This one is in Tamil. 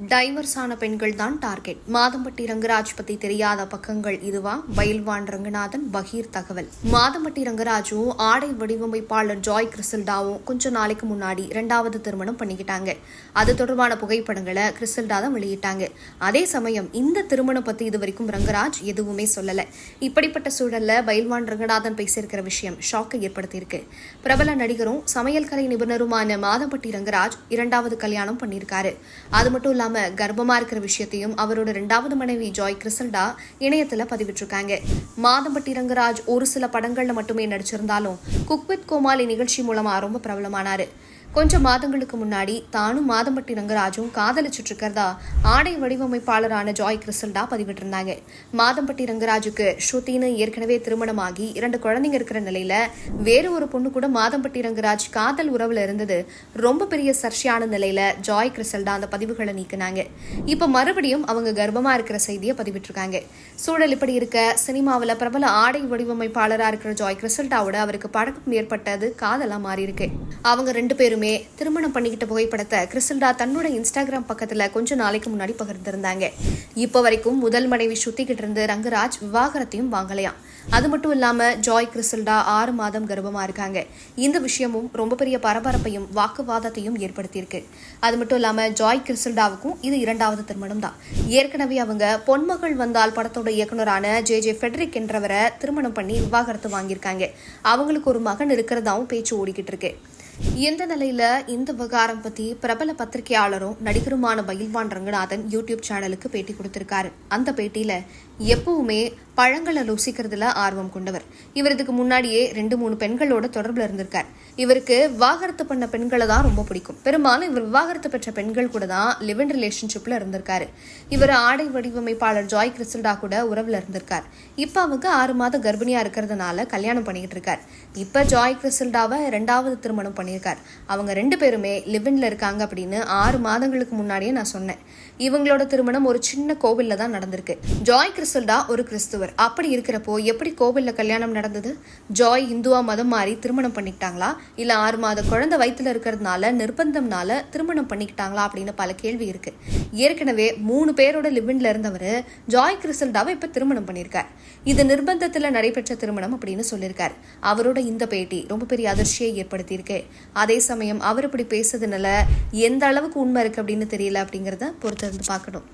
டைவர்ஸான பெண்கள் தான் டார்கெட். மாதம்பட்டி ரங்கராஜ் பத்தி தெரியாத பக்கங்கள் இதுவா? பயில்வான் ரங்கநாதன் பகீர் தகவல். மாதம்பட்டி ரங்கராஜும் ஆடை வடிவமைப்பாளர் ஜாய் கிறிசல்டாவும் கொஞ்ச நாளைக்கு முன்னாடி 2வது திருமணம் பண்ணிக்கிட்டாங்க. அது தொடர்பான புகைப்படங்களை கிறிசல்டா தான் வெளியிட்டாங்க. அதே சமயம் இந்த திருமணம் பத்தி இதுவரைக்கும் ரங்கராஜ் எதுவுமே சொல்லல. இப்படிப்பட்ட சூழல்ல பயில்வான் ரங்கநாதன் பேசியிருக்கிற விஷயம் ஷாக்கை ஏற்படுத்தியிருக்கு. பிரபல நடிகரும் சமையல் கலை நிபுணருமான மாதம்பட்டி ரங்கராஜ் 2வது கல்யாணம் பண்ணியிருக்காரு. அது மட்டும் இல்லாம கர்ப்பமா இருக்கிற விஷயத்தையும் அவரோட 2வது மனைவி ஜாய் கிறிசல்டா இணையத்துல பதிவிட்டிருக்காங்க. மாதம்பட்டி ரங்கராஜ் ஒரு சில படங்கள்ல மட்டுமே நடிச்சிருந்தாலும் குக் வித் கோமாளி நிகழ்ச்சி மூலமா ரொம்ப பிரபலமானாரு. கொஞ்சம் மாதங்களுக்கு முன்னாடி தானும் மாதம்பட்டி ரங்கராஜும் காதலிச்சுட்டு இருக்கிறதா ஆடை வடிவமைப்பாளரான ஜாய் கிறிசல்டா பதிவிட்டிருந்தாங்க. மாதம்பட்டி ரங்கராஜுக்கு ஸ்ருதின்னு ஏற்கனவே திருமணமாகி 2 குழந்தைங்க இருக்கிற நிலையில வேற ஒரு பொண்ணு கூட மாதம்பட்டி ரங்கராஜ் காதல் உறவுல இருந்தது ரொம்ப பெரிய சர்ச்சையான நிலையில ஜாய் கிறிசல்டா அந்த பதிவுகளை நீக்கினாங்க. இப்ப மறுபடியும் அவங்க கர்ப்பமா இருக்கிற செய்தியை பதிவிட்டிருக்காங்க. சூழல் இப்படி இருக்க சினிமாவில் பிரபல ஆடை வடிவமைப்பாளரா இருக்கிற ஜாய் கிறிசல்டாவோட அவருக்கு பழக்கம் ஏற்பட்டது காதலா மாறி இருக்கு. அவங்க 2 பேரும் திருமணம் பண்ணிக்கிட்ட புகைப்படத்தை கிறிசல்டா தன்னோட இன்ஸ்டாகிராம் பக்கத்துல கொஞ்ச நாளைக்கு முன்னாடி பகிர்ந்திருந்தாங்க. இப்ப வரைக்கும் முதல் மனைவி ஸ்ருதிகிட்ட இருந்து ரங்கராஜ் விவாகரத்தையும் வாங்கலையாம். அது மட்டும் இல்லாம ஜாய் கிறிசல்டா 6 மாதம் கர்ப்பமா இருக்காங்க. இந்த விஷயமும் ரொம்ப பெரிய பரபரப்பையும் வாக்குவாதத்தையும் ஏற்படுத்தியிருக்கு. அது மட்டும் இல்லாம ஜாய் கிறிசல்டாவுக்கும் இது 2வது திருமணம் தான். ஏற்கனவே அவங்க பொன்மகள் வந்தால் படத்தோட இயக்குனரான ஜே ஃபெடரிக் என்றவரை திருமணம் பண்ணி விவாகரத்து வாங்கியிருக்காங்க. அவங்களுக்கு ஒரு மகன் இருக்கிறதாவும் பேச்சு ஓடிக்கிட்டு இருக்கு. இந்த நிலையில இந்த விவகாரம் பத்தி பிரபல பத்திரிகையாளரும் நடிகருமான பயில்வான் ரங்கநாதன் யூடியூப் சேனலுக்கு பேட்டி கொடுத்திருக்காரு. அந்த பேட்டியில எப்பவுமே பழங்களை ருசிக்கிறதுல ஆர்வம் கொண்டவர். இவர் இதுக்கு முன்னாடியே 2-3 பெண்களோட தொடர்புல இருந்திருக்கார். இவருக்கு விவாகரத்து பண்ண பெண்களை தான் ரொம்ப பிடிக்கும். பெரும்பாலும் இவர் விவாகரத்து பெற்ற பெண்கள் கூட தான் லிவ் இன் ரிலேஷன்ஷிப்ல இருந்திருக்காரு. இவர் ஆடை வடிவமைப்பாளர் ஜாய் கிறிசல்டா கூட உறவுல இருந்திருக்கார். இப்ப அவங்க 6 மாத கர்ப்பிணியா இருக்கிறதுனால கல்யாணம் பண்ணிக்கிட்டு இருக்கார். இப்ப ஜாய் கிறிசல்டாவை 2வது திருமணம் பண்ணியிருக்கார். அவங்க 2 பேருமே லிவ்இன்ல இருக்காங்க அப்படின்னு 6 மாதங்களுக்கு முன்னாடியே நான் சொன்னேன். இவங்களோட திருமணம் ஒரு சின்ன கோவில்ல தான் நடந்திருக்கு. ஜாய் கிறிசல்டா ஒரு கிறிஸ்துவர். அப்படி இருக்கிறப்போ எப்படி கோவில்ல கல்யாணம் நடந்தது? ஜாய் இந்துவா மதம் மாறி திருமணம் பண்ணிக்கிட்டாங்களா, இல்ல 6 மாத குழந்தை வயிற்றுல இருக்கிறதுனால நிர்பந்தம்னால திருமணம் பண்ணிக்கிட்டாங்களா அப்படின்னு பல கேள்வி இருக்கு. ஏற்கனவே 3 பேரோட லிவ்இன்ல இருந்தவர் ஜாய் கிறிசல்டாவை இப்ப திருமணம் பண்ணியிருக்கார். இது நிர்பந்தத்துல நடைபெற்ற திருமணம் அப்படின்னு சொல்லியிருக்காரு. அவரோட இந்த பேட்டி ரொம்ப பெரிய அதிர்ச்சியை ஏற்படுத்தியிருக்கு. அதே சமயம் அவர் இப்படி பேசுறதுனால எந்த அளவுக்கு உண்மை இருக்கு அப்படின்னு தெரியல அப்படிங்கறத பொறுத்திருந்து பார்க்கணும்.